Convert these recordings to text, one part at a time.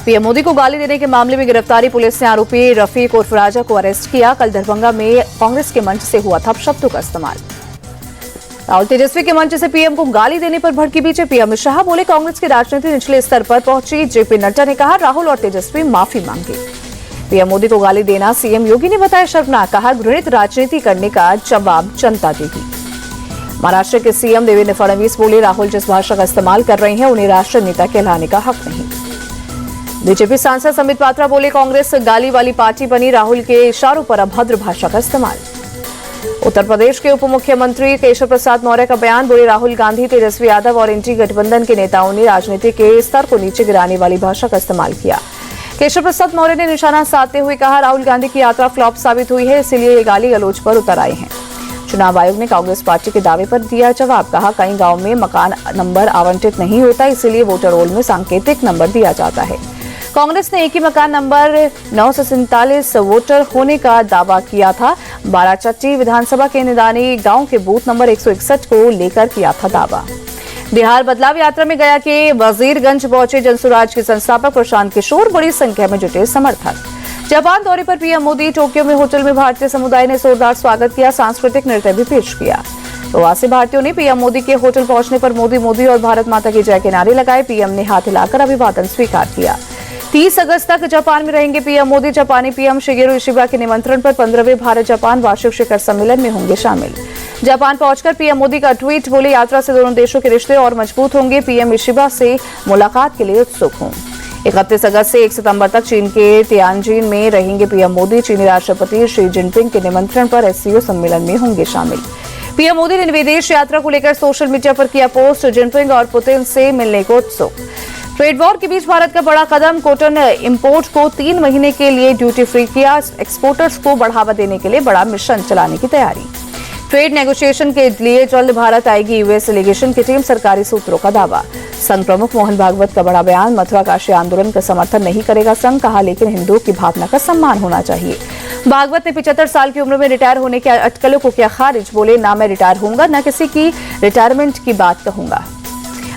PM Modi को गाली देने के मामले में गिरफ्तारी। पुलिस ने आरोपी रफीक उर्फ राजा को अरेस्ट किया। कल दरभंगा में कांग्रेस के मंच से हुआ था शब्दों का इस्तेमाल। राहुल तेजस्वी के मंच से पीएम को गाली देने पर भड़की बीजेपी। अमित शाह बोले कांग्रेस की राजनीति निचले स्तर पर पहुंची। जेपी नड्डा ने कहा राहुल और तेजस्वी माफी मांगे। पीएम मोदी को गाली देना सीएम योगी ने बताया शर्मनाक। कहा घृणित राजनीति करने का जवाब जनता देगी। महाराष्ट्र के सीएम देवेंद्र फडणवीस बोले राहुल जिस भाषा का इस्तेमाल कर रहे हैं उन्हें राष्ट्र नेता कहलाने का हक नहीं। बीजेपी सांसद संबित पात्रा बोले कांग्रेस गाली वाली पार्टी बनी। राहुल के इशारों पर अभद्र भाषा का इस्तेमाल। उत्तर प्रदेश के उप मुख्यमंत्री केशव प्रसाद मौर्य का बयान। बोले राहुल गांधी, तेजस्वी यादव और एनडीए गठबंधन के नेताओं ने राजनीति के स्तर को नीचे गिराने वाली भाषा का इस्तेमाल किया। केशव प्रसाद मौर्य ने निशाना साधते हुए कहा राहुल गांधी की यात्रा फ्लॉप साबित हुई है, इसलिए ये गाली गलौज पर उतर आए हैं। चुनाव आयोग ने कांग्रेस पार्टी के दावे पर दिया जवाब। कहा कई गांव में मकान नंबर आवंटित नहीं होता, इसलिए वोटर रोल में सांकेतिक नंबर दिया जाता है। कांग्रेस ने एक ही मकान नंबर 947 वोटर होने का दावा किया था। बाराचट्टी विधानसभा के निदानी गांव के बूथ नंबर 161 को लेकर किया था दावा। बिहार बदलाव यात्रा में गया के वजीरगंज पहुंचे जनसुराज के संस्थापक प्रशांत किशोर। बड़ी संख्या में जुटे समर्थक। जापान दौरे पर पीएम मोदी। टोक्यो में होटल में भारतीय समुदाय ने जोरदार स्वागत किया। सांस्कृतिक नृत्य भी पेश किया। प्रवासी भारतीयों ने पीएम मोदी के होटल पहुंचने पर मोदी मोदी और भारत माता की जय के नारे लगाए। पीएम ने हाथ हिलाकर अभिवादन स्वीकार किया। 30 अगस्त तक जापान में रहेंगे पीएम मोदी। जापानी पीएम शिगेरू इशिबा के निमंत्रण पर 15वें भारत जापान वार्षिक शिखर सम्मेलन में होंगे शामिल। जापान पहुंचकर पीएम मोदी का ट्वीट। बोले यात्रा से दोनों देशों के रिश्ते और मजबूत होंगे। पीएम इशिबा से मुलाकात के लिए उत्सुक हूं। 31 अगस्त से 1 सितंबर तक चीन के तियानजिन में रहेंगे पीएम मोदी। चीनी राष्ट्रपति शी जिनपिंग के निमंत्रण पर एससीओ सम्मेलन में होंगे शामिल। पीएम मोदी ने विदेश यात्रा को लेकर सोशल मीडिया पर किया पोस्ट। जिनपिंग और पुतिन से मिलने को उत्सुक। ट्रेड वॉर के बीच भारत का बड़ा कदम। कॉटन इंपोर्ट को 3 महीने के लिए ड्यूटी फ्री किया। एक्सपोर्टर्स को बढ़ावा देने के लिए बड़ा मिशन चलाने की तैयारी। ट्रेड नेगोशिएशन के लिए जल्द भारत आएगी यूएस डेलीगेशन की टीम। सरकारी सूत्रों का दावा। संघ प्रमुख मोहन भागवत का बड़ा बयान। मथुरा काशी आंदोलन का समर्थन नहीं करेगा संघ। कहा लेकिन हिंदुओं की भावना का सम्मान होना चाहिए। भागवत ने 75 साल की उम्र में रिटायर होने की अटकलों को किया खारिज। बोले ना मैं रिटायर होऊंगा न किसी की रिटायरमेंट की बात कहूंगा।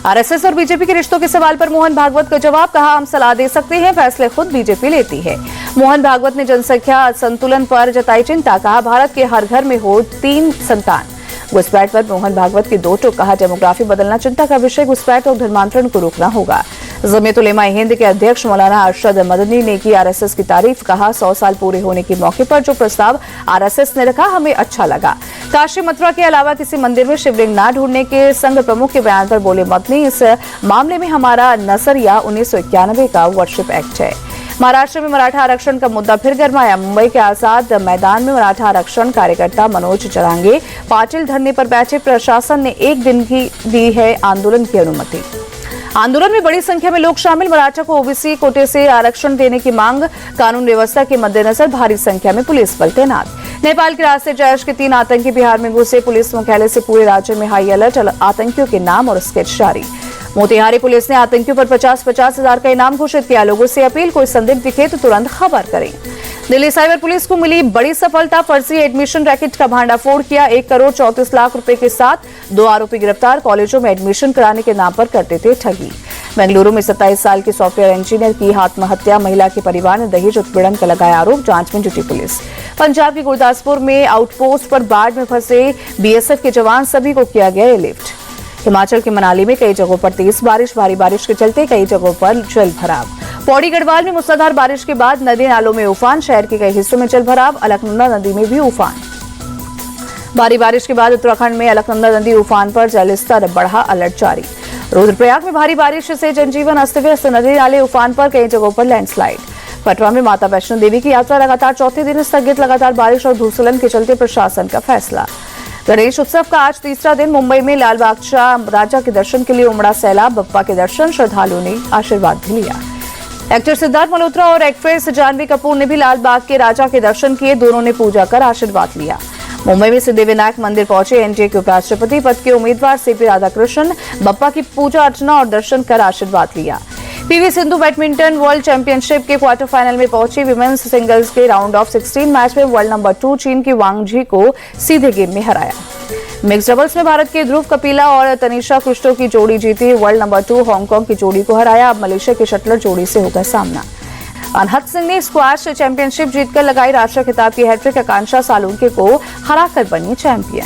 आरएसएस और बीजेपी के रिश्तों के सवाल पर मोहन भागवत का जवाब। कहा हम सलाह दे सकते हैं, फैसले खुद बीजेपी लेती है। मोहन भागवत ने जनसंख्या संतुलन पर जताई चिंता। कहा भारत के हर घर में हो 3 संतान। घुसपैठ पर मोहन भागवत की 2 टूक। कहा डेमोग्राफी बदलना चिंता का विषय। घुसपैठ और धर्मांतरण को रोकना होगा। जमीयत उलेमा हिंद के अध्यक्ष मौलाना अरशद मदनी ने की आरएसएस की तारीफ। कहा 100 साल पूरे होने के मौके पर जो प्रस्ताव आरएसएस ने रखा हमें अच्छा लगा। काशी मथुरा के अलावा किसी मंदिर में शिवलिंग न ढूंढने के संघ प्रमुख के बयान पर बोले मदनी इस मामले में हमारा नजरिया 1991 का वर्शिप एक्ट है। महाराष्ट्र में मराठा आरक्षण का मुद्दा फिर गरमाया। मुंबई के आजाद मैदान में मराठा आरक्षण कार्यकर्ता मनोज जरांगे पाटिल धरने पर बैठे। प्रशासन ने 1 दिन की दी है आंदोलन की अनुमति। आंदोलन में बड़ी संख्या में लोग शामिल। मराठा को ओबीसी कोटे से आरक्षण देने की मांग। कानून व्यवस्था के मद्देनजर भारी संख्या में पुलिस बल तैनात। नेपाल के रास्ते जैश के 3 आतंकी बिहार में घुसे। पुलिस मुख्यालय से पूरे राज्य में हाई अलर्ट। आतंकियों के नाम और स्केच जारी। मोतिहारी पुलिस ने आतंकियों पर 50-50 हजार का इनाम घोषित किया। लोगों से अपील कोई संदिग्ध दिखे तो तुरंत खबर करें। दिल्ली साइबर पुलिस को मिली बड़ी सफलता। फर्जी एडमिशन रैकेट का भांडाफोड़ किया। 1 करोड़ 34 लाख रुपए के साथ 2 आरोपी गिरफ्तार। कॉलेजों में एडमिशन कराने के नाम पर करते थे ठगी। बेंगलुरु में 27 साल की सॉफ्टवेयर इंजीनियर की आत्महत्या। महिला के परिवार ने दहेज उत्पीड़न का लगाया आरोप। जांच में जुटी पुलिस। पंजाब के गुरदासपुर में आउटपोस्ट पर बाढ़ में फंसे बीएसएफ के जवान। सभी को किया गया एयरलिफ्ट। हिमाचल के मनाली में कई जगहों पर तेज बारिश। भारी बारिश के चलते कई जगहों पर जल भराव। पौड़ी गढ़वाल में मूसलाधार बारिश के बाद नदी नालों में उफान। शहर के कई हिस्सों में जल भराव। अलकनंदा नदी में भी उफान। भारी बारिश के बाद उत्तराखंड में अलकनंदा नदी उफान पर जलस्तर बढ़ा। अलर्ट जारी। रुद्रप्रयाग में भारी बारिश से जनजीवन अस्त व्यस्त। नदी नाले उफान पर। कई जगहों पर लैंडस्लाइड। कटरा में माता वैष्णो देवी की यात्रा लगातार 4थे दिन स्थगित। लगातार बारिश और भूस्खलन के चलते प्रशासन का फैसला। गणेश उत्सव का आज 3रा दिन। मुंबई में लाल बादशाह राजा के दर्शन के लिए उमड़ा सैलाब। बप्पा के दर्शन श्रद्धालुओं ने आशीर्वाद भी लिया। एक्टर सिद्धार्थ मल्होत्रा और एक्ट्रेस जानवी कपूर ने भी लाल बाग के राजा के दर्शन किए। दोनों ने पूजा कर आशीर्वाद लिया। मुंबई में सिद्धिविनायक मंदिर पहुंचे एनडीए के उपराष्ट्रपति पद के उम्मीदवार सीपी राधाकृष्णन। बप्पा की पूजा अर्चना और दर्शन कर आशीर्वाद लिया। PV Sindhu badminton world championship के क्वार्टर फाइनल में पहुंची। विमेंस सिंगल्स के राउंड ऑफ 16 मैच में वर्ल्ड नंबर 2 चीन की वांग जी को सीधे गेम में हराया। मिक्स डबल्स में भारत के ध्रुव कपिला और तनिषा क्रिस्टो की जोड़ी जीती। वर्ल्ड नंबर 2 हांगकांग की जोड़ी को हराया। अब मलेशिया के शटलर जोड़ी से होगा सामना। अनहद सिंह ने स्क्वैश चैंपियनशिप जीतकर लगाई राष्ट्रीय खिताब की हैट्रिक। आकांक्षा सालुंके को हराकर बनी चैंपियन।